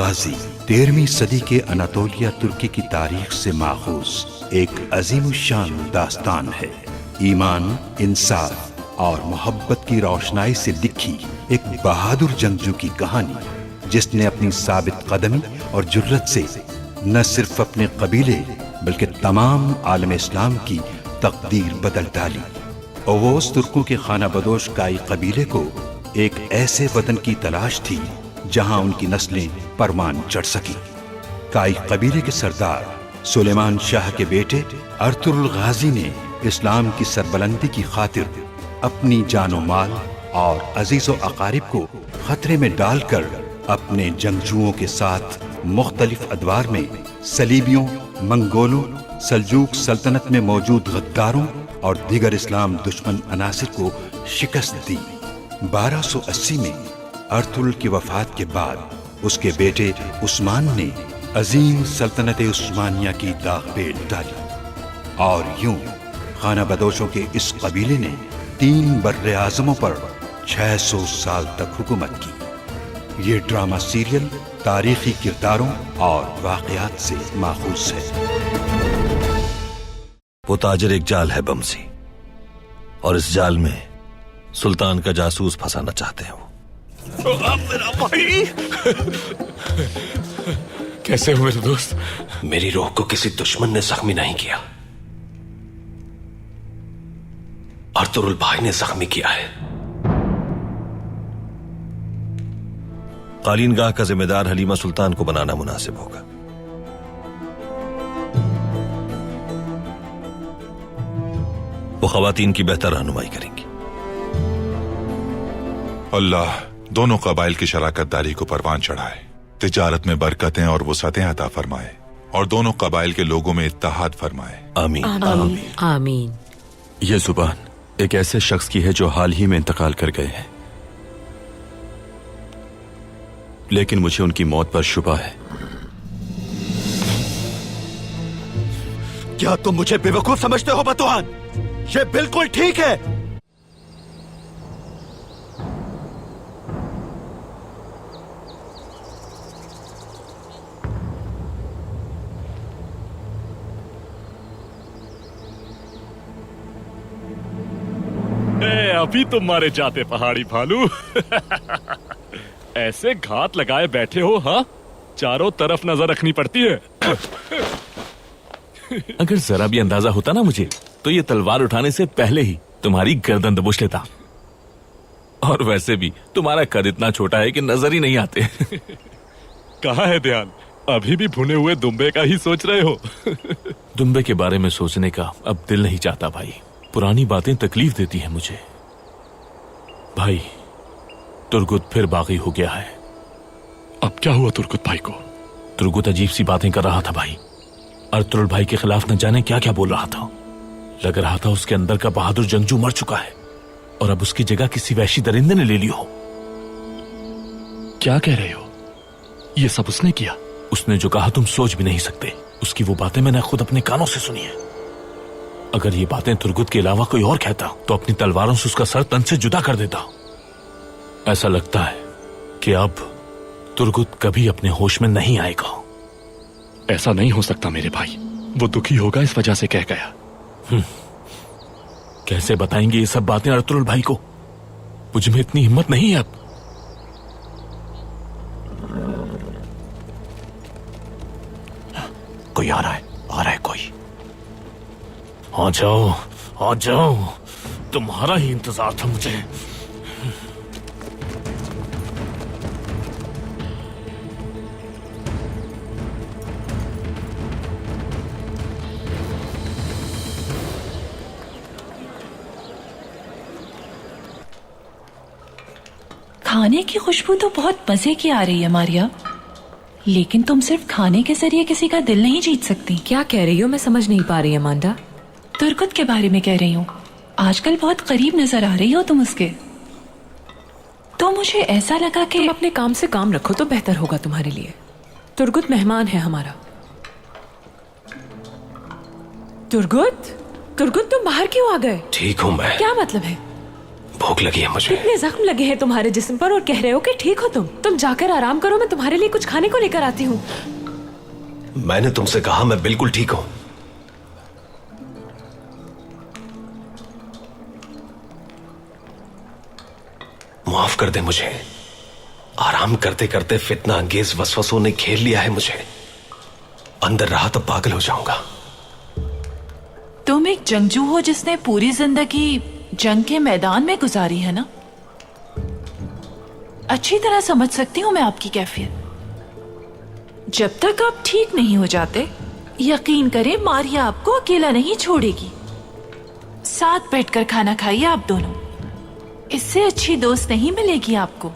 गाजी 13वीं सदी के अनातोलिया तुर्की की तारीख से माखूज एक अजीमुशान दास्तान है। ईमान, इंसाफ और मोहब्बत की रोशनाई से लिखी एक बहादुर जंगजू की कहानी, जिसने अपनी साबित कदमी और जुर्रत से न सिर्फ अपने कबीले बल्कि तमाम आलम इस्लाम की तकदीर बदल डाली। ओवोस तुर्कों के खाना बदोश काई कबीले को एक ऐसे वतन की तलाश थी जहां उनकी नस्लें परमान चढ़ सकी। काई कबीले के सरदार सुलेमान शाह के बेटे अर्तुरुल गाजी ने इस्लाम की सरबलंदी की खातिर अपनी जानो माल और अजीजो अकारिब को खतरे में डालकर अपने जंगजुओं के साथ मुख्तलिफ अदवार में सलीबियों, मंगोलों, सल्जूक सल्तनत में मौजूद गद्दारों और दीगर इस्लाम दुश्मन अनासिर को शिकस्त दी। 1280 में अर्तुरुल की वफात के बाद उसके बेटे उस्मान ने अजीम सल्तनत उस्मानिया की दाग पेट डाली और यूं खाना बदोशों के इस कबीले ने 3 बर्रे आज़मों पर 600 साल तक हुकूमत की। ये ड्रामा सीरियल तारीखी किरदारों और वाक़यात से माखूज है। वो ताजर एक जाल है बमसी, और इस जाल में सुल्तान का जासूस फंसाना चाहते हैं वो। मेरा भाई कैसे हो मेरे दोस्त? मेरी रूह को किसी दुश्मन ने जख्मी नहीं किया, अर्तुरुल भाई ने जख्मी किया है। कालीनगाह का जिम्मेदार हलीमा सुल्तान को बनाना मुनासिब होगा। वो खवातीन की बेहतर रहनुमाई करेंगी। अल्लाह दोनों कबाइल की शराकत दारी को परवान चढ़ाए, तिजारत में बरकतें और वसअतें अता फरमाए और दोनों कबाइल के लोगों में इत्तेहाद फरमाए। आमीन आमीन आमीन। ये जुबान एक ऐसे शख्स की है जो हाल ही में इंतकाल कर गए हैं, लेकिन मुझे उनकी मौत पर शुबा है। क्या तुम मुझे बेवकूफ समझते हो बतवान? ये बिल्कुल ठीक है। अभी तुम मारे जाते पहाड़ी भालू। ऐसे घात लगाए बैठे हो, हाँ? चारों तरफ नजर रखनी पड़ती है। अगर जरा भी अंदाजा होता ना मुझे, तो ये तलवार उठाने से पहले ही तुम्हारी गर्दन दबोच लेता। और वैसे भी तुम्हारा कद इतना छोटा है कि नजर ही नहीं आते। कहाँ है ध्यान? अभी भी भुने हुए दुम्बे का ही सोच रहे हो? दुम्बे के बारे में सोचने का अब दिल नहीं चाहता भाई। पुरानी बातें तकलीफ देती हैं मुझे। भाई, तुर्गुत फिर बागी हो गया है। अब क्या हुआ तुर्गुत भाई को? तुर्गुत अजीब सी बातें कर रहा था भाई। अर्तुरुल भाई के खिलाफ न जाने क्या क्या बोल रहा था। लग रहा था उसके अंदर का बहादुर जंगजू मर चुका है और अब उसकी जगह किसी वहशी दरिंदे ने ले ली हो। क्या कह रहे हो? ये सब उसने किया? उसने जो कहा तुम सोच भी नहीं सकते। उसकी वो बातें मैंने खुद अपने कानों से सुनी है। अगर ये बातें तुर्गुत के अलावा कोई और कहता तो अपनी तलवारों से उसका सर तन से जुदा कर देता। ऐसा लगता है कि अब तुर्गुत कभी अपने होश में नहीं आएगा। ऐसा नहीं हो सकता मेरे भाई। वो दुखी होगा इस वजह से कह गया। कैसे बताएंगे ये सब बातें अर्तुरुल भाई को? मुझ में इतनी हिम्मत नहीं है अब। कोई आ रहा है कोई। आ जाओ, तुम्हारा ही इंतजार था मुझे। खाने की खुशबू तो बहुत मजे की आ रही है मारिया, लेकिन तुम सिर्फ खाने के जरिए किसी का दिल नहीं जीत सकती। क्या कह रही हो? मैं समझ नहीं पा रही अमांडा। तुर्गुत के बारे में कह रही हूँ। आजकल बहुत करीब नजर आ रही हो तुम उसके। तो मुझे ऐसा लगा कि तुम अपने काम से काम रखो तो बेहतर होगा तुम्हारे लिए। तुर्गुत मेहमान है हमारा। तुर्गुत तुम बाहर क्यों आ गए? ठीक हूँ मैं। क्या मतलब है? भूख लगी है मुझे। इतने जख्म लगे हैं तुम्हारे जिस्म पर और कह रहे हो कि ठीक हो तुम जाकर आराम करो, मैं तुम्हारे लिए कुछ खाने को लेकर आती हूँ। मैंने तुमसे कहा मैं बिल्कुल ठीक हूं। माफ कर दे मुझे। आराम करते करते फितना अंगेज वसवसों ने घेर लिया है मुझे। अंदर रहा तो पागल हो जाऊंगा। तुम एक जंगजू हो जिसने पूरी जिंदगी जंग के मैदान में गुजारी है ना। अच्छी तरह समझ सकती हूं मैं आपकी कैफियत। जब तक आप ठीक नहीं हो जाते, यकीन करें मारिया आपको अकेला नहीं छोड़ेगी। साथ बैठकर खाना खाइए आप दोनों। इससे अच्छी दोस्त नहीं मिलेगी आपको।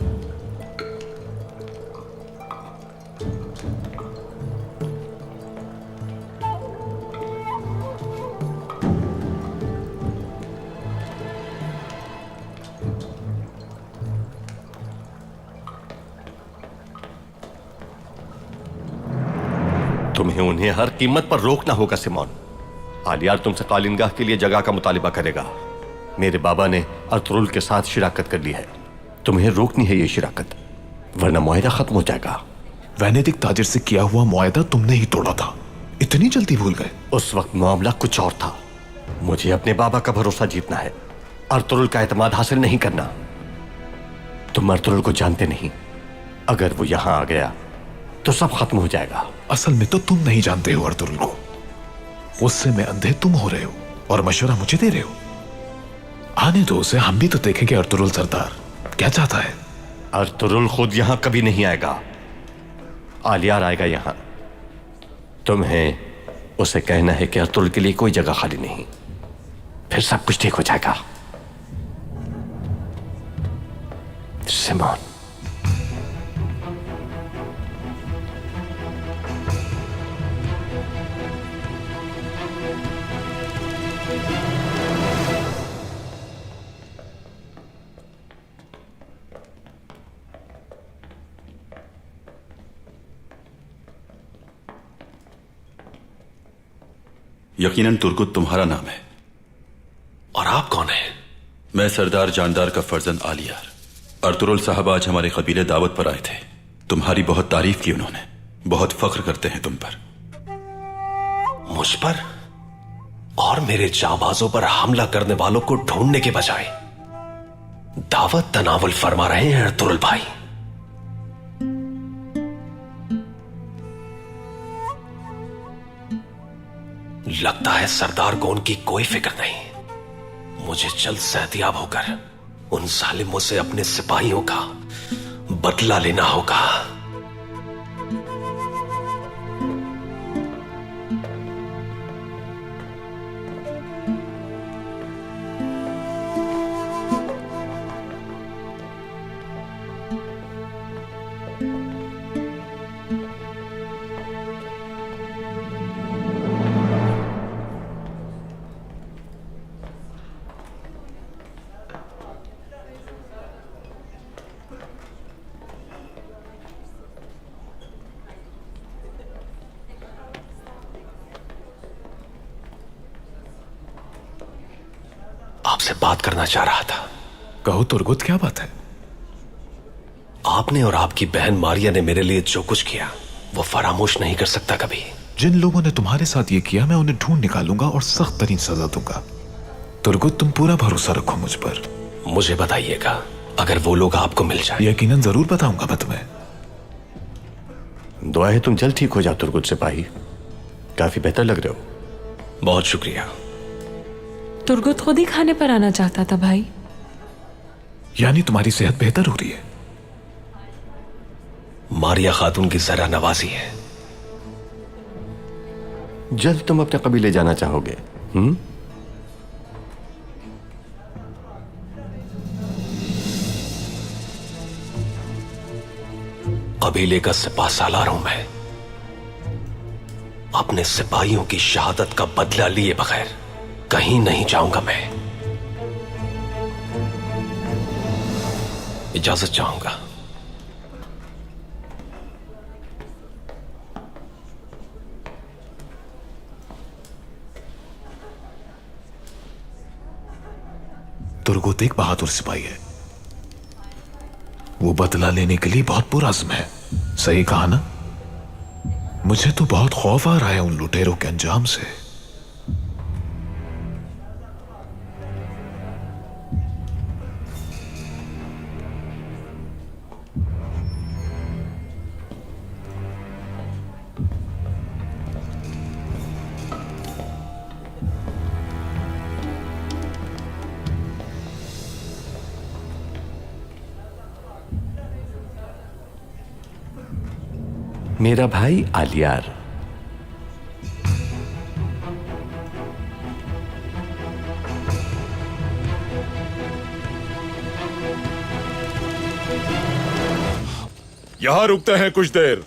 तुम्हें उन्हें हर कीमत पर रोकना होगा सिमोन। आलियार तुमसे कालिनगाह के लिए जगह का मुतालिबा करेगा। मेरे बाबा ने अर्तुरुल के साथ शिराकत कर ली है। तुम्हें रोकनी है ये शिराकत, वरना मुआहदा खत्म हो जाएगा। वेनेडिक्ट ताजिर से किया हुआ मुआहदा तुमने ही तोड़ा था, इतनी जल्दी भूल गए? उस वक्त मामला कुछ और था। मुझे अपने बाबा का भरोसा जीतना है, अर्तुरुल का एतमाद हासिल नहीं करना। तुम अर्तुरुल को जानते नहीं, अगर वो यहां आ गया तो सब खत्म हो जाएगा। असल में तो तुम नहीं जानते हो अर्तुरुल को। गुस्से में अंधे तुम हो रहे हो और मशवरा मुझे दे रहे हो। आने दो उसे, हम भी तो देखेंगे अर्तुरुल सरदार क्या चाहता है। अर्तुरुल खुद यहां कभी नहीं आएगा, आलियार आएगा यहां। तुम्हें उसे कहना है कि अर्तुरुल के लिए कोई जगह खाली नहीं, फिर सब कुछ ठीक हो जाएगा। सिमोन, यकीनन तुर्गुत तुम्हारा नाम है। और आप कौन हैं? मैं सरदार जानदार का फर्जंद आलियार। अर्तुरुल साहब आज हमारे कबीले दावत पर आए थे। तुम्हारी बहुत तारीफ की उन्होंने, बहुत फख्र करते हैं तुम पर। मुझ पर और मेरे जाबाजों पर हमला करने वालों को ढूंढने के बजाय दावत तनावुल फरमा रहे हैं अर्तुरुल भाई। लगता है सरदार को उनकी कोई फिक्र नहीं। मुझे जल्द सेहतियाब होकर उन जालिमों से अपने सिपाहियों का बदला लेना होगा। आपसे बात करना चाह रहा था। कहो तुर्गुत, क्या बात है? आपने और आपकी बहन मारिया ने मेरे लिए जो कुछ किया वो फरामोश नहीं कर सकता कभी। जिन लोगों ने तुम्हारे साथ ये किया मैं उन्हें ढूंढ निकालूंगा और सख्त तरीन सजा दूंगा। तुर्गुत, तुम पूरा भरोसा रखो मुझ पर। मुझे बताइएगा अगर वो लोग आपको मिल जाए। यकीनन जरूर बताऊंगा मैं तुम्हें। दुआ है तुम जल्द ठीक हो जाओ तुर्गुत सिपाही, काफी बेहतर लग रहे हो। बहुत शुक्रिया। तुर्गुत खुद ही खाने पर आना चाहता था भाई। यानी तुम्हारी सेहत बेहतर हो रही है? मारिया खातून की जरा नवाजी है। जल्द तुम अपने कबीले जाना चाहोगे? कबीले का सिपा सालार हूं मैं। अपने सिपाहियों की शहादत का बदला लिए बगैर कहीं नहीं जाऊंगा मैं। इजाजत चाहूंगा। तुर्गुत एक बहादुर सिपाही है। वो बदला लेने के लिए बहुत पुरअज़्म है। सही कहा ना? मुझे तो बहुत खौफ आ रहा है उन लुटेरों के अंजाम से। मेरा भाई आलियार, यहां रुकते हैं कुछ देर।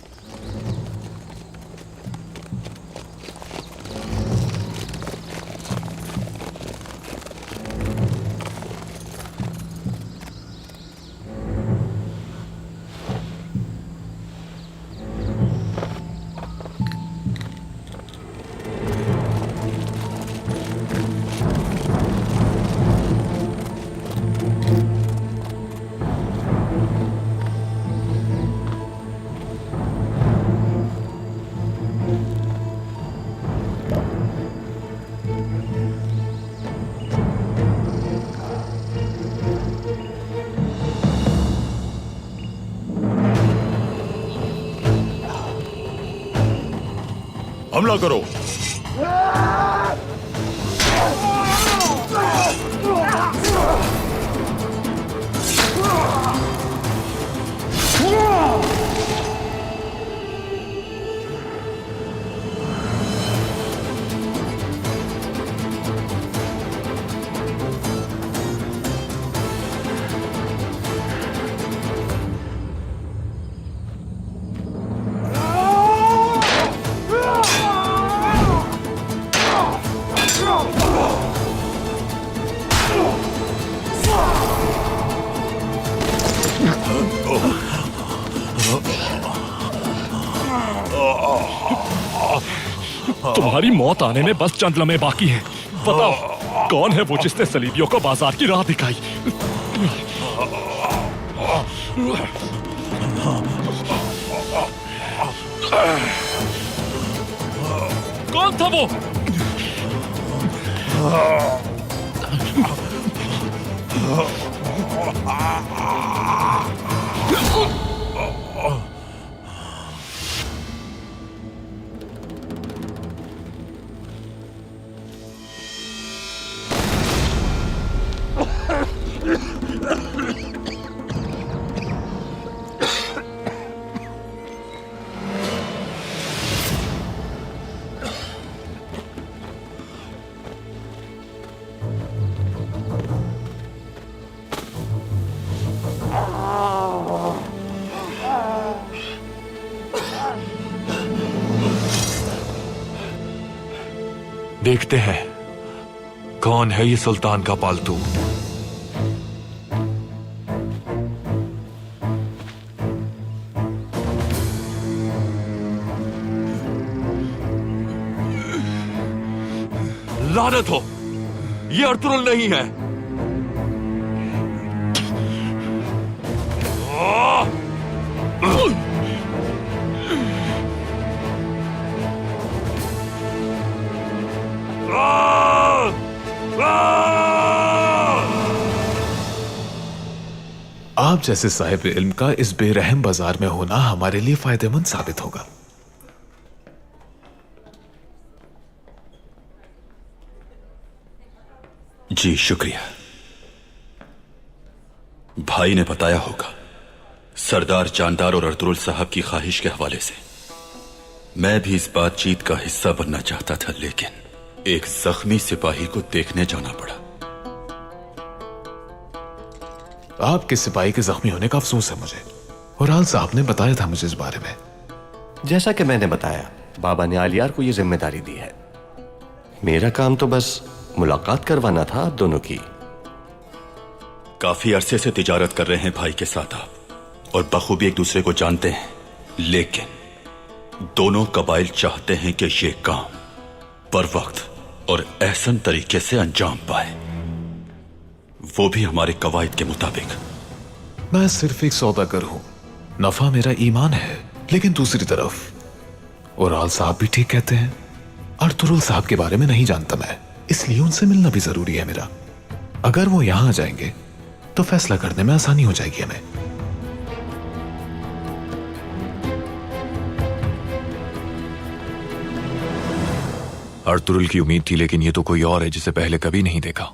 हमला करो। तुम्हारी मौत आने में बस चंद लम्हे बाकी हैं। बताओ कौन है वो जिसने सलीबियों को बाजार की राह दिखाई? कौन था वो? देखते हैं कौन है ये सुल्तान का पालतू। लानत हो, ये अर्तुरुल नहीं है। आप जैसे साहिब इल्म का इस बेरहम बाजार में होना हमारे लिए फायदेमंद साबित होगा। जी शुक्रिया। भाई ने बताया होगा सरदार जानदार और अर्तुरुल साहब की ख्वाहिश के हवाले से मैं भी इस बातचीत का हिस्सा बनना चाहता था, लेकिन एक जख्मी सिपाही को देखने जाना पड़ा। आपके सिपाही के जख्मी होने का अफसोस है मुझे, और आल साहब ने बताया था मुझे इस बारे में। जैसा कि मैंने बताया, बाबा ने आलियार को यह जिम्मेदारी दी है। मेरा काम तो बस मुलाकात करवाना था आप दोनों की। काफी अरसे से तिजारत कर रहे हैं भाई के साथ आप, और बखूबी एक दूसरे को जानते हैं, लेकिन दोनों कबाइल चाहते हैं कि ये काम पर वक्त और एहसन तरीके से अंजाम पाए। वो भी हमारे कवायद के मुताबिक। मैं सिर्फ एक सौदागर हूं, नफा मेरा ईमान है। लेकिन दूसरी तरफ ओराल साहब भी ठीक कहते हैं। अर्तुरुल साहब के बारे में नहीं जानता मैं, इसलिए उनसे मिलना भी जरूरी है मेरा। अगर वो यहां आ जाएंगे तो फैसला करने में आसानी हो जाएगी हमें। अर्तुरुल की उम्मीद थी, लेकिन ये तो कोई और है जिसे पहले कभी नहीं देखा।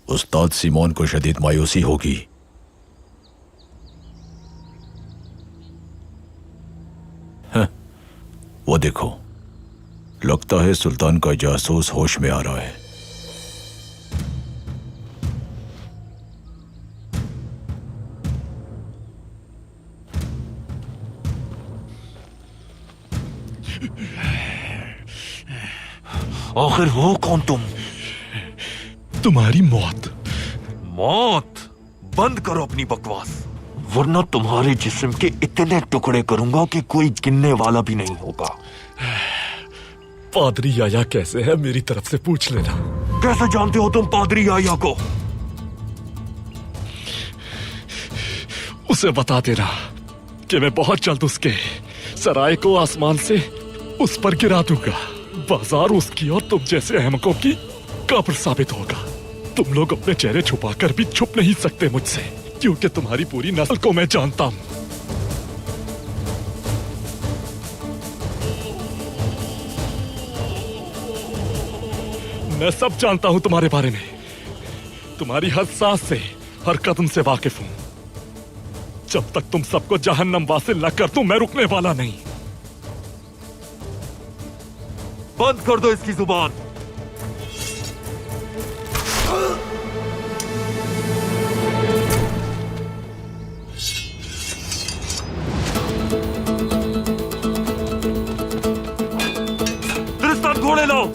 उस्ताद सिमोन को शदीद मायूसी होगी। वो देखो, लगता है सुल्तान का जासूस होश में आ रहा है। आखिर हो कौन तुम? तुम्हारी मौत। मौत? बंद करो अपनी बकवास, वरना तुम्हारे जिस्म के इतने टुकड़े करूंगा कि कोई गिनने वाला भी नहीं होगा। पादरी याया कैसे है मेरी तरफ से पूछ लेना। कैसे जानते हो तुम पादरी याया को? उसे बता देना कि मैं बहुत जल्द उसके सराय को आसमान से उस पर गिरा दूंगा। बाजार उसकी और तुम जैसे अहमकों की कब्र साबित होगा। तुम लोग अपने चेहरे छुपाकर भी छुप नहीं सकते मुझसे, क्योंकि तुम्हारी पूरी नस्ल को मैं जानता हूं। मैं सब जानता हूं तुम्हारे बारे में। तुम्हारी हर सांस से, हर कदम से वाकिफ हूं। जब तक तुम सबको जहन्नम वासिल न कर दूं, मैं रुकने वाला नहीं। बंद कर दो इसकी जुबान। तिरिस्तान घोड़े लाओ।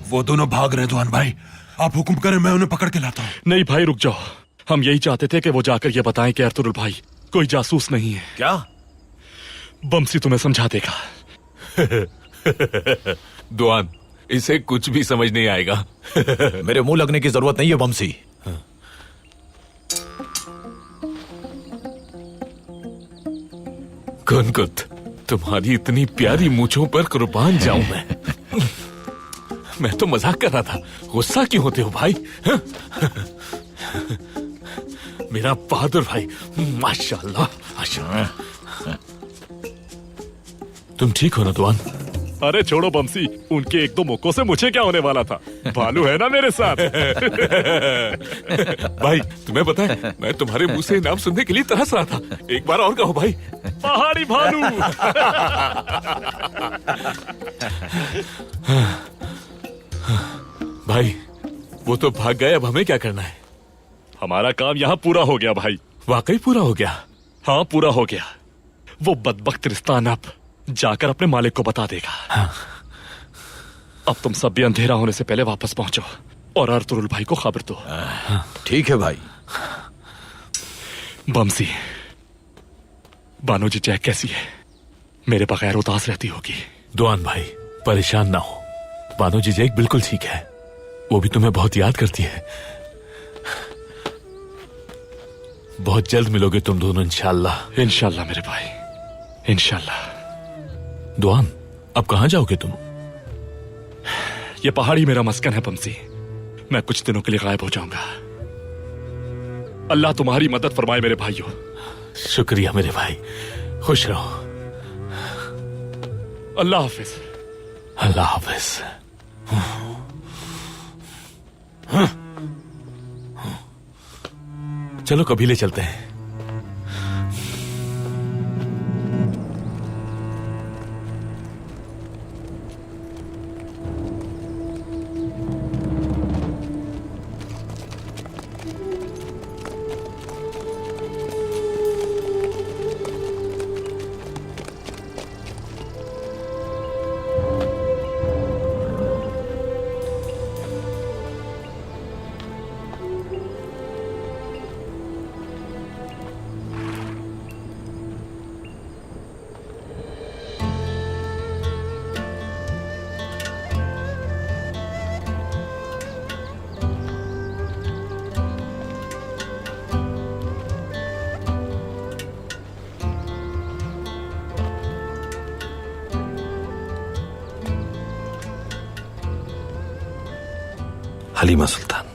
वो दोनों भाग रहे दुआन भाई, आप हुक्म करें मैं उन्हें पकड़ के लाता हूँ। नहीं भाई रुक जाओ, हम यही चाहते थे कि वो जाकर ये बताएं कि अर्तुरुल भाई कोई जासूस नहीं है। क्या? बमसी तुम्हें समझा देगा। दुआन, इसे कुछ भी समझ नहीं आएगा। मेरे मुंह लगने की जरूरत नहीं है बमसी। कुनकुत, तुम्हारी इतनी प्यारी मूंछों पर कुर्बान जाऊं मैं। मैं तो मजाक कर रहा था, गुस्सा क्यों होते हो भाई? मेरा बहादुर भाई, माशाल्लाह माशाल्लाह। तुम ठीक हो ना दुआन? अरे छोड़ो बमसी, उनके एक दो मुक्कों से मुझे क्या होने वाला था। भालू है ना मेरे साथ। भाई तुम्हें पता है, मैं तुम्हारे मुंह से नाम सुनने के लिए तरस रहा था। एक बार और कहो भाई। पहाड़ी भालू। भाई वो तो भाग गए, अब हमें क्या करना है? हमारा काम यहाँ पूरा हो गया भाई। वाकई पूरा हो गया? हाँ पूरा हो गया। वो बदबख्त रिस्तान अब जाकर अपने मालिक को बता देगा। हाँ। अब तुम सब भी अंधेरा होने से पहले वापस पहुंचो और अर्तुरुल भाई को खबर दो। ठीक है भाई। बमसी, बानोजी जैक कैसी है? मेरे बगैर उदास रहती होगी। दुआन भाई परेशान ना हो, बानोजी जैक बिल्कुल ठीक है। वो भी तुम्हें बहुत याद करती है। बहुत जल्द मिलोगे तुम दोनों इंशाल्लाह। इंशाल्लाह मेरे भाई, इंशाल्लाह। दुआन, अब कहां जाओगे तुम? ये पहाड़ी मेरा मस्कन है बमसी। मैं कुछ दिनों के लिए गायब हो जाऊंगा। अल्लाह तुम्हारी मदद फरमाए मेरे भाइयों। शुक्रिया मेरे भाई, खुश रहो। अल्लाह हाफिज। अल्लाह हाफिज। चलो कबीले चलते हैं। हलीमा सुल्तान,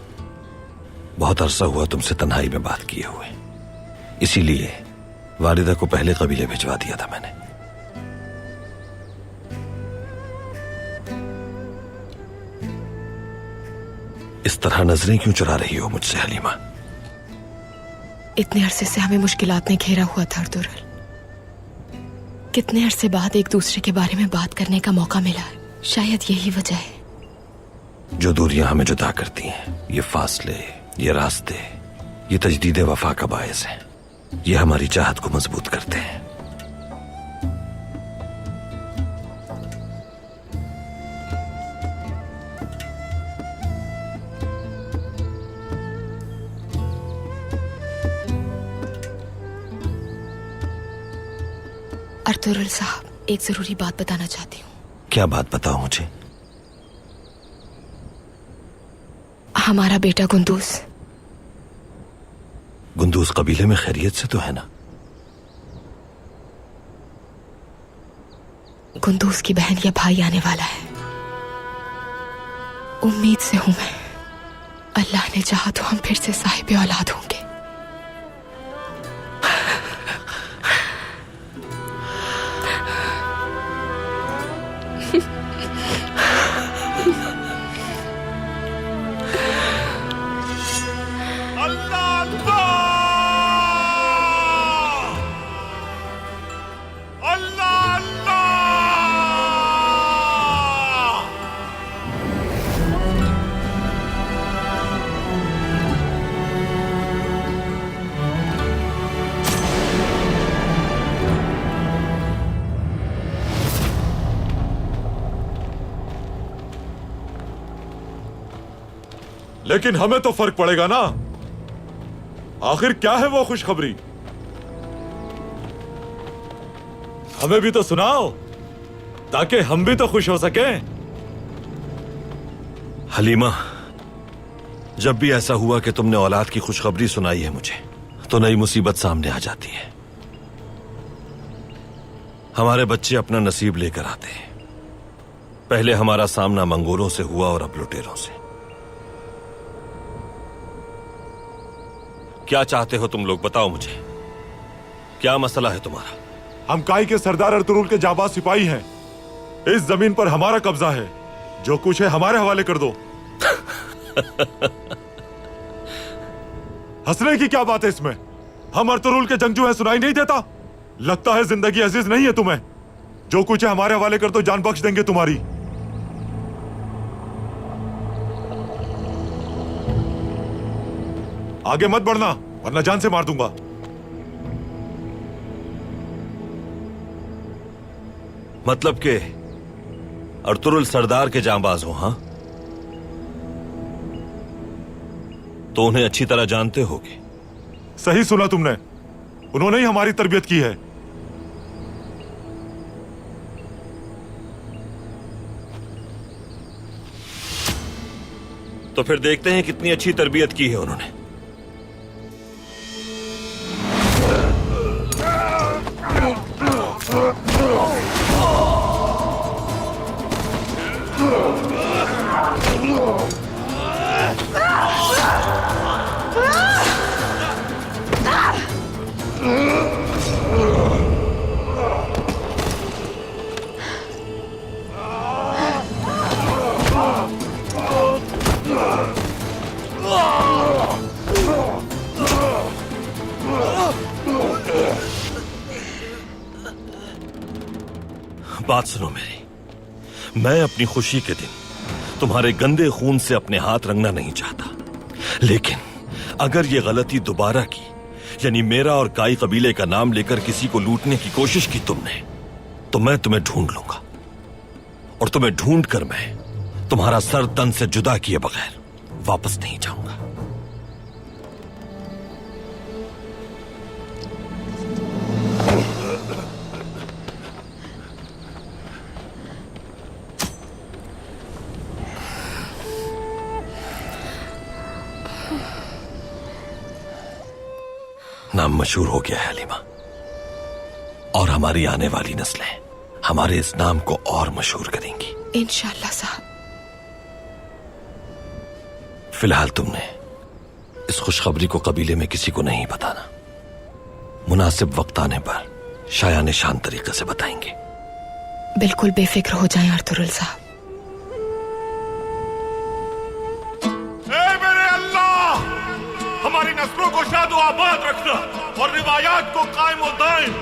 बहुत अरसा हुआ तुमसे तन्हाई में बात किए हुए, इसीलिए वालिदा को पहले कबीले भिजवा दिया था मैंने। इस तरह नजरें क्यों चुरा रही हो मुझसे हलीमा? इतने अरसे से हमें मुश्किलात ने घेरा हुआ था अर्तुरुल। कितने अरसे बाद एक दूसरे के बारे में बात करने का मौका मिला। शायद यही वजह है। जो दूरियां हमें जुदा करती हैं, ये फासले, ये रास्ते, ये तजदीद वफा का बायस है। ये हमारी चाहत को मजबूत करते हैं। अर्तुरुल साहब, एक जरूरी बात बताना चाहती हूँ। क्या बात बताओ मुझे? हमारा बेटा गुंदूस। गुंदूस कबीले में खैरियत से तो है ना? गुंदूस की बहन या भाई आने वाला है। उम्मीद से हूं मैं। अल्लाह ने चाहा तो हम फिर से साहिब औलाद होंगे। लेकिन हमें तो फर्क पड़ेगा ना। आखिर क्या है वो खुशखबरी? हमें भी तो सुनाओ, ताकि हम भी तो खुश हो सके। हलीमा, जब भी ऐसा हुआ कि तुमने औलाद की खुशखबरी सुनाई है मुझे, तो नई मुसीबत सामने आ जाती है। हमारे बच्चे अपना नसीब लेकर आते हैं। पहले हमारा सामना मंगोलों से हुआ और अब लुटेरों से। क्या चाहते हो तुम लोग, बताओ मुझे, क्या मसला है तुम्हारा? हम काई के सरदार अर्तुरुल के जाबाज सिपाही हैं। इस जमीन पर हमारा कब्जा है, जो कुछ है हमारे हवाले कर दो। हंसने की क्या बात है इसमें? हम अर्तुरुल के जंगजू हैं, सुनाई नहीं देता? लगता है जिंदगी अजीज नहीं है तुम्हें। जो कुछ है हमारे हवाले कर दो, जान बख्श देंगे तुम्हारी। आगे मत बढ़ना वरना जान से मार दूंगा। मतलब के अर्तुरुल सरदार के जांबाज हो? हाँ, तो उन्हें अच्छी तरह जानते होगे। सही सुना तुमने, उन्होंने ही हमारी तरबियत की है। तो फिर देखते हैं कितनी अच्छी तरबियत की है उन्होंने। बात सुनो मेरी, मैं अपनी खुशी के दिन तुम्हारे गंदे खून से अपने हाथ रंगना नहीं चाहता, लेकिन अगर यह गलती दोबारा की, यानी मेरा और काई कबीले का नाम लेकर किसी को लूटने की कोशिश की तुमने, तो मैं तुम्हें ढूंढ लूंगा और तुम्हें ढूंढ कर मैं तुम्हारा सर तन से जुदा किए बगैर वापस नहीं जाऊंगा। नाम मशहूर हो गया है हलीमा, और हमारी आने वाली नस्लें हमारे इस नाम को और मशहूर करेंगी इंशाअल्लाह साहब। फिलहाल तुमने इस खुशखबरी को कबीले में किसी को नहीं बताना। मुनासिब वक्त आने पर शायाने शान तरीके से बताएंगे। बिल्कुल बेफिक्र हो जाएं अर्तुरुल साहब। मेरे अल्लाह, हमारी नस्लों को शादो आबाद रखना और रिवायात को कायम व दायम।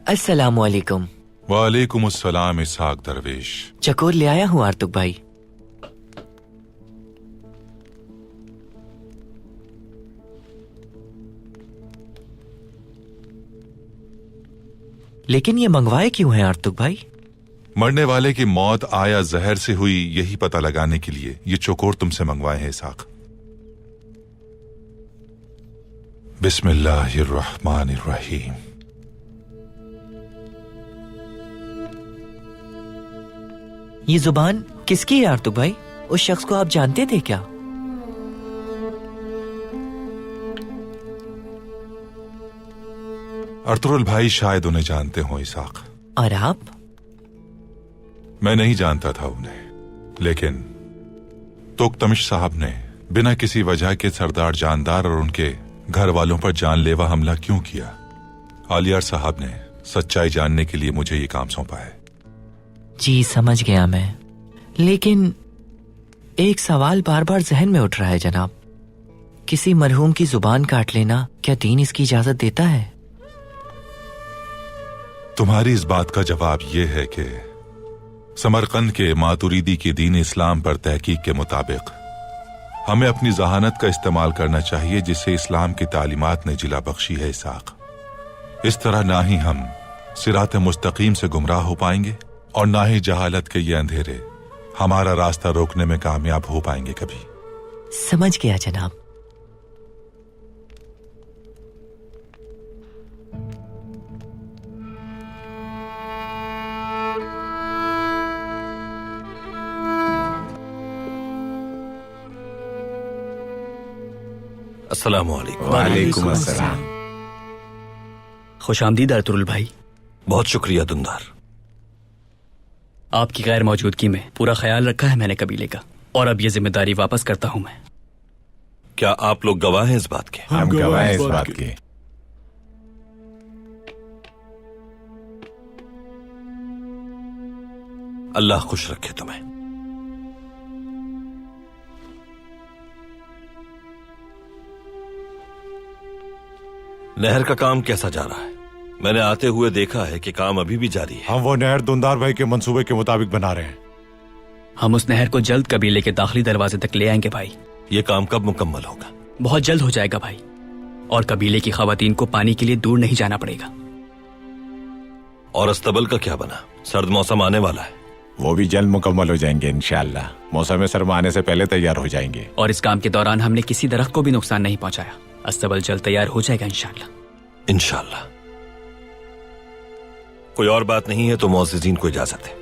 अस्सलामुअलैकुम। वालेकुम अस्सलाम इसहाक दरवेश। चकोर ले आया हूँ आर्तुक भाई। लेकिन ये मंगवाए क्यों हैं आर्तुक भाई? मरने वाले की मौत आया जहर से हुई, यही पता लगाने के लिए ये चोकोर तुमसे मंगवाए हैं इसहाक। बिस्मिल्लाहिर्रहमानिर्रहीम। ये जुबान किसकी है आर्तुक भाई? उस शख्स को आप जानते थे क्या? अर्तुरुल भाई शायद उन्हें जानते हो इसाक। और आप? मैं नहीं जानता था उन्हें, लेकिन तुकतमिश साहब ने बिना किसी वजह के सरदार जानदार और उनके घर वालों पर जानलेवा हमला क्यों किया? आलियार साहब ने सच्चाई जानने के लिए मुझे ये काम सौंपा है। जी समझ गया मैं, लेकिन एक सवाल बार बार जहन में उठ रहा है जनाब। किसी मरहूम की जुबान काट लेना, क्या दीन इसकी इजाजत देता है? तुम्हारी इस बात का जवाब यह है कि समरकंद के मातुरीदी की दीन इस्लाम पर तहकीक के मुताबिक हमें अपनी जहानत का इस्तेमाल करना चाहिए, जिसे इस्लाम की तालीमात ने जिला बख्शी है इसाक। इस तरह ना ही हम सिरात मुस्तकीम से गुमराह हो पाएंगे और ना ही जहालत के ये अंधेरे हमारा रास्ता रोकने में कामयाब हो पाएंगे कभी। समझ गया जनाब। अस्सलामुअलैकुम। खुशामदीद अर्तुरुल भाई। बहुत शुक्रिया दुंदार। आपकी गैर मौजूदगी में पूरा ख्याल रखा है मैंने कबीले का, और अब ये जिम्मेदारी वापस करता हूं मैं। क्या आप लोग गवाह हैं इस बात के? हम गवाह हैं इस बात के। अल्लाह खुश रखे तुम्हें। नहर का काम कैसा जा रहा है? मैंने आते हुए देखा है कि काम अभी भी जारी है। हम वो नहर दुंदार भाई के मंसूबे के मुताबिक बना रहे हैं। हम उस नहर को जल्द कबीले के दाखिली दरवाजे तक ले आएंगे भाई। ये काम कब मुकम्मल होगा? बहुत जल्द हो जाएगा भाई, और कबीले की खवातीन को पानी के लिए दूर नहीं जाना पड़ेगा। और अस्तबल का क्या बना? सर्द मौसम आने वाला है। वो भी जल्द मुकम्मल हो जाएंगे इंशाअल्लाह। मौसम सरमा आने से पहले तैयार हो जाएंगे। और इस काम के दौरान हमने किसी दरख्त को भी नुकसान नहीं पहुंचाया। अस्तबल जल्द तैयार हो जाएगा इंशाअल्लाह। इंशाअल्लाह। कोई और बात नहीं है तो मुअज़्ज़िज़ीन को इजाजत है।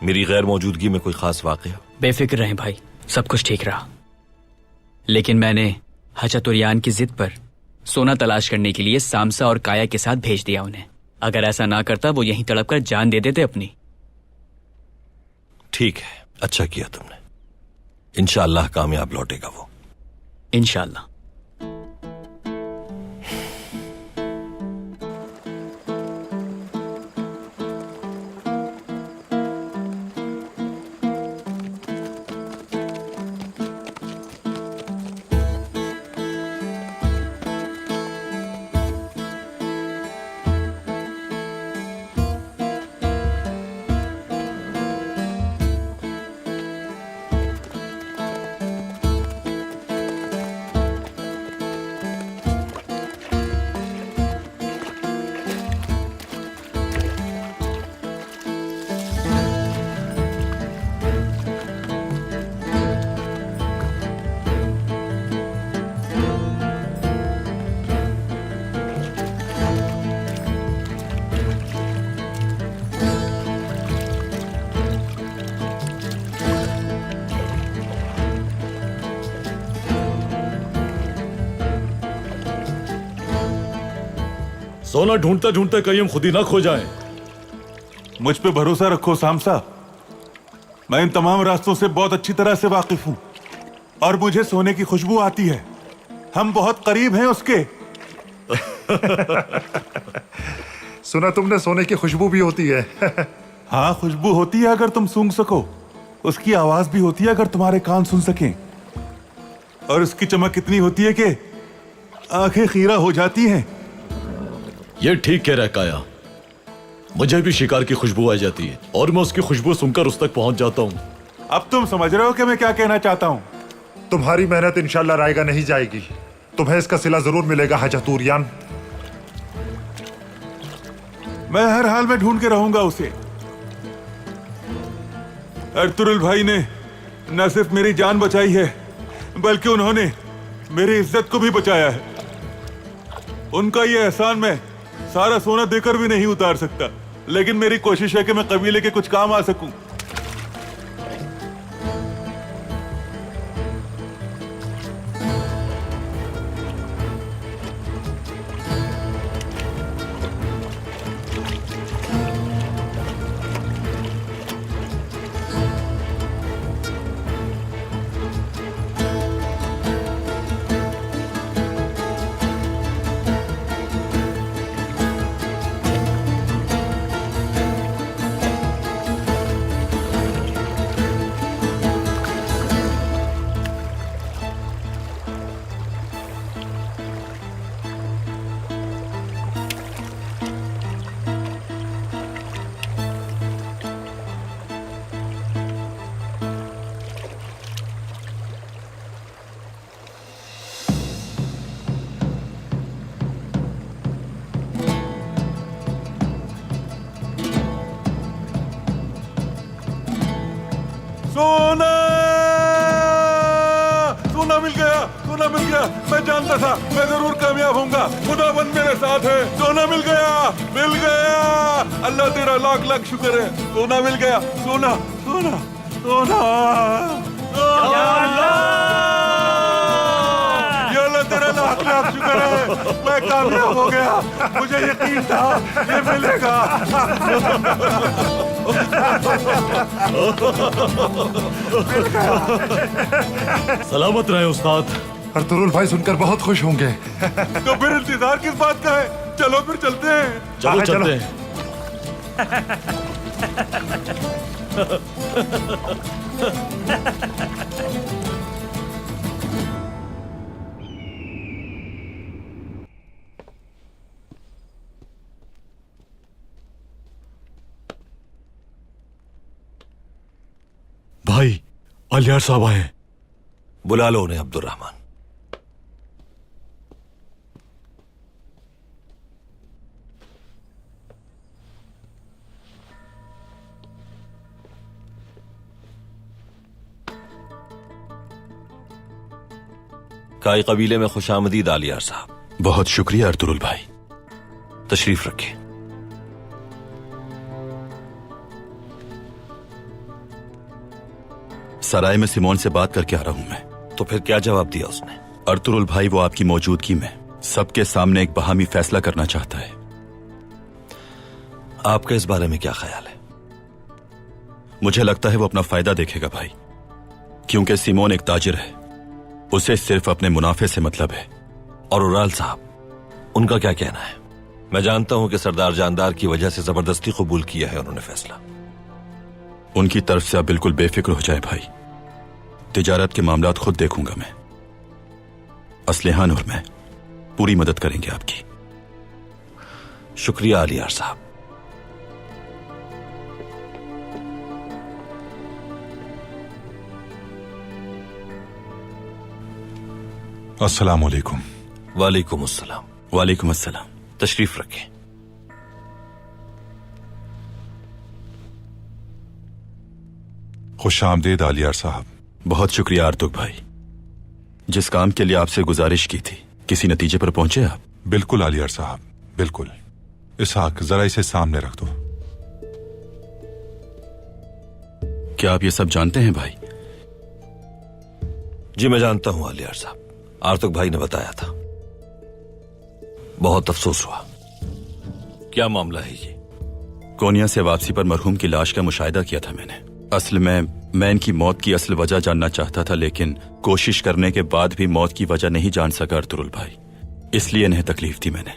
मेरी गैर मौजूदगी में कोई खास वाक़या? बेफिक्र रहें भाई, सब कुछ ठीक रहा। लेकिन मैंने हजतुरियान की जिद पर सोना तलाश करने के लिए सामसा और काया के साथ भेज दिया उन्हें। अगर ऐसा ना करता वो यहीं तड़प कर जान दे देते अपनी। ठीक है, अच्छा किया तुमने। इंशाअल्लाह कामयाब लौटेगा वो। इंशाअल्लाह। सोना ढूंढते ढूंढते कहीं हम खुद ही ना खो जाएं। मुझ पे भरोसा रखो सामसा। मैं इन तमाम रास्तों से बहुत अच्छी तरह से वाकिफ हूं और मुझे सोने की खुशबू आती है। हम बहुत करीब हैं उसके। सुना तुमने सोने की खुशबू भी होती है। हाँ, खुशबू होती है अगर तुम सूंघ सको। उसकी आवाज भी होती है अगर तुम्हारे कान सुन सकें। और उसकी चमक इतनी होती है कि आंखें खीरा हो जाती हैं। ये ठीक कह रहा है काया। मुझे भी शिकार की खुशबू आ जाती है और मैं उसकी खुशबू सुनकर उस तक पहुंच जाता हूँ। अब तुम समझ रहे हो कि मैं क्या कहना चाहता हूँ? तुम्हारी मेहनत इंशाल्लाह रायगा नहीं जाएगी। तुम्हें इसका सिला जरूर मिलेगा हजतुरियान। मैं हर हाल में ढूंढ के रहूंगा उसे। अर्तुरुल भाई ने न सिर्फ मेरी जान बचाई है बल्कि उन्होंने मेरी इज्जत को भी बचाया है। उनका ये एहसान मैं सारा सोना देकर भी नहीं उतार सकता, लेकिन मेरी कोशिश है कि मैं कबीले के कुछ काम आ सकूं। गया, मैं जानता था मैं जरूर कामयाब होऊंगा। खुदाबंद मेरे साथ है। सोना मिल गया, मिल गया। अल्लाह तेरा लाख लाख शुक्र है। सोना मिल गया, सोना सोना सोना। या अल्लाह तेरा लाख लाख शुक्र है, मैं कामयाब हो गया। मुझे यकीन था ये मिलेगा। सलामत रहे उस्ताद। अर्तुरुल भाई सुनकर बहुत खुश होंगे। तो फिर इंतजार किस बात का है? चलो फिर चलते हैं। चलो चलते हैं। भाई, अलियार साहब आए। बुला लो उन्हें अब्दुर्रहमान। काई कबीले में खुशामदीद आलियार साहब। बहुत शुक्रिया अर्तुरुल भाई। तशरीफ रखें। सराय में सिमोन से बात करके आ रहा हूं मैं। तो फिर क्या जवाब दिया उसने? अर्तुरुल भाई वो आपकी मौजूदगी में सबके सामने एक बहामी फैसला करना चाहता है। आपका इस बारे में क्या ख्याल है? मुझे लगता है वो अपना फायदा देखेगा भाई, क्योंकि सिमोन एक ताजिर है, उसे सिर्फ अपने मुनाफे से मतलब है। और उराल साहब, उनका क्या कहना है? मैं जानता हूं कि सरदार जानदार की वजह से जबरदस्ती कबूल किया है उन्होंने फैसला। उनकी तरफ से आप बिल्कुल बेफिक्र हो जाए भाई। तिजारत के मामलात खुद देखूंगा मैं। असलिहान और मैं पूरी मदद करेंगे आपकी। शुक्रिया आलियार साहब। अस्सलाम वालेकुम। वालेकुम अस्सलाम। वालेकुम अस्सलाम। तशरीफ रखें। खुश आमदीद आलियार साहब। बहुत शुक्रिया आर्तुक भाई। जिस काम के लिए आपसे गुजारिश की थी, किसी नतीजे पर पहुंचे आप? बिल्कुल आलियार साहब, बिल्कुल। इसहाक, जरा इसे सामने रख दो। क्या आप ये सब जानते हैं भाई? जी मैं जानता हूं आलियार साहब। आर्तुक भाई ने बताया था। बहुत अफसोस हुआ। क्या मामला है ये? कोनिया से वापसी पर मरहूम की लाश का मुशाहिदा किया था मैंने। असल में मैं इनकी मौत की असल वजह जानना चाहता था, लेकिन कोशिश करने के बाद भी मौत की वजह नहीं जान सका अर्तुरुल भाई, इसलिए इन्हें तकलीफ दी मैंने।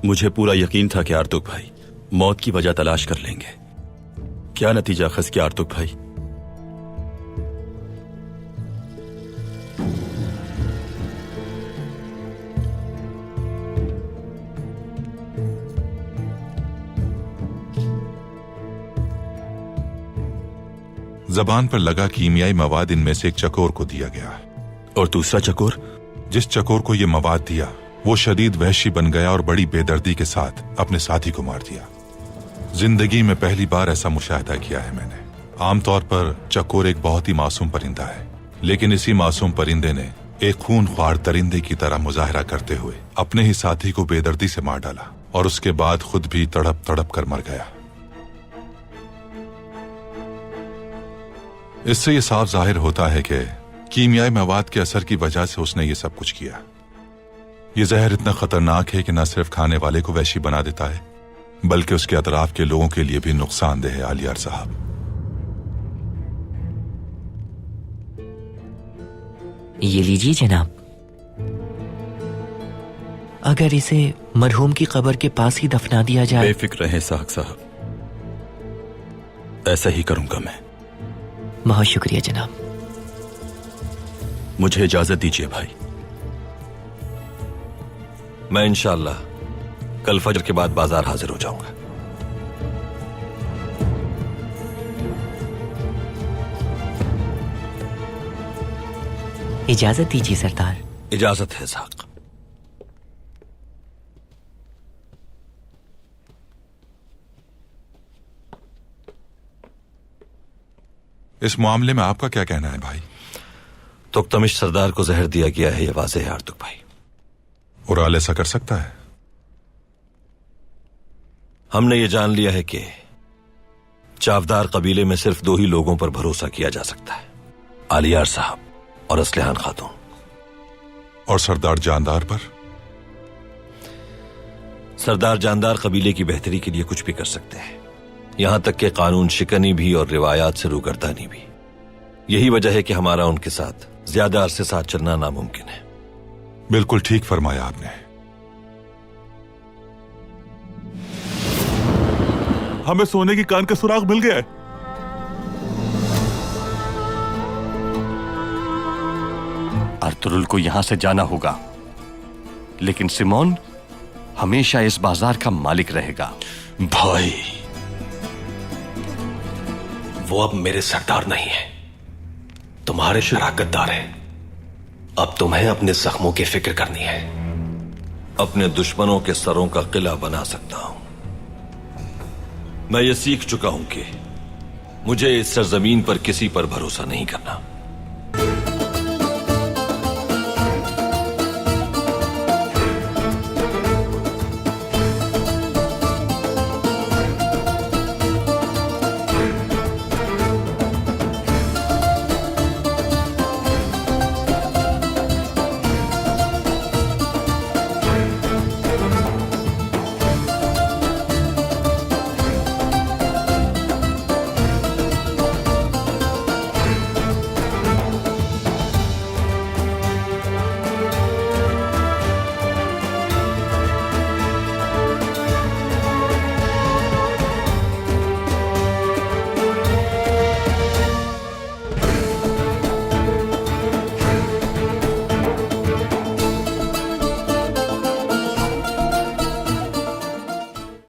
मुझे पूरा यकीन था कि आर्तुक भाई मौत की वजह तलाश कर लेंगे। क्या नतीजा खस किया आर्तुक भाई? जबान पर लगा कीमियाई मवाद इनमें से एक चकोर को दिया गया। और दूसरा चकोर? जिस चकोर को यह मवाद दिया वो शदीद वहशी बन गया और बड़ी बेदर्दी के साथ अपने साथी को मार दिया। जिंदगी में पहली बार ऐसा मुशाहिदा किया है मैंने। आमतौर पर चकोर एक बहुत ही मासूम परिंदा है, लेकिन इसी मासूम परिंदे ने एक खूनख्वार दरिंदे की तरह मुजाहरा करते हुए अपने ही साथी को बेदर्दी से मार डाला और उसके बाद खुद भी तड़प तड़प कर मर गया। इससे यह साफ जाहिर होता है कि कीमियाई मवाद के असर की वजह से उसने ये सब कुछ किया। यह जहर इतना खतरनाक है कि न सिर्फ खाने वाले को वहशी बना देता है, बल्कि उसके अतराफ के लोगों के लिए भी नुकसानदेह है आलियार साहब। ये लीजिए जनाब। अगर इसे मरहूम की कब्र के पास ही दफना दिया जाए। बेफिक्र रहें साहब साहब, ऐसा ही करूंगा मैं। बहुत शुक्रिया जनाब। मुझे इजाजत दीजिए भाई। मैं इंशाअल्लाह कल फजर के बाद बाजार हाजिर हो जाऊंगा। इजाजत दीजिए सरदार। इजाजत है साहब। इस मामले में आपका क्या कहना है भाई? तुक्तमिश सरदार को जहर दिया गया है, यह वाज़ेह है आर्तुक भाई। उराल ऐसा कर सकता है? हमने ये जान लिया है कि चावदार कबीले में सिर्फ 2 ही लोगों पर भरोसा किया जा सकता है, आलियार साहब और असलहान खातून। और सरदार जानदार पर? सरदार जानदार कबीले की बेहतरी के लिए कुछ भी कर सकते हैं, यहां तक कि कानून शिकनी भी और रिवायात से रूगर्दानी भी। यही वजह है कि हमारा उनके साथ ज्यादा अरसे साथ चलना नामुमकिन है। बिल्कुल ठीक फरमाया आपने। हमें सोने की कान का सुराग मिल गया है। अर्तुरुल को यहां से जाना होगा, लेकिन सिमोन हमेशा इस बाजार का मालिक रहेगा। भाई, वो अब मेरे सरदार नहीं है, तुम्हारे शराकतदार हैं। अब तुम्हें अपने जख्मों की फिक्र करनी है। अपने दुश्मनों के सरों का किला बना सकता हूं। मैं ये सीख चुका हूं कि मुझे इस सरजमीन पर किसी पर भरोसा नहीं करना।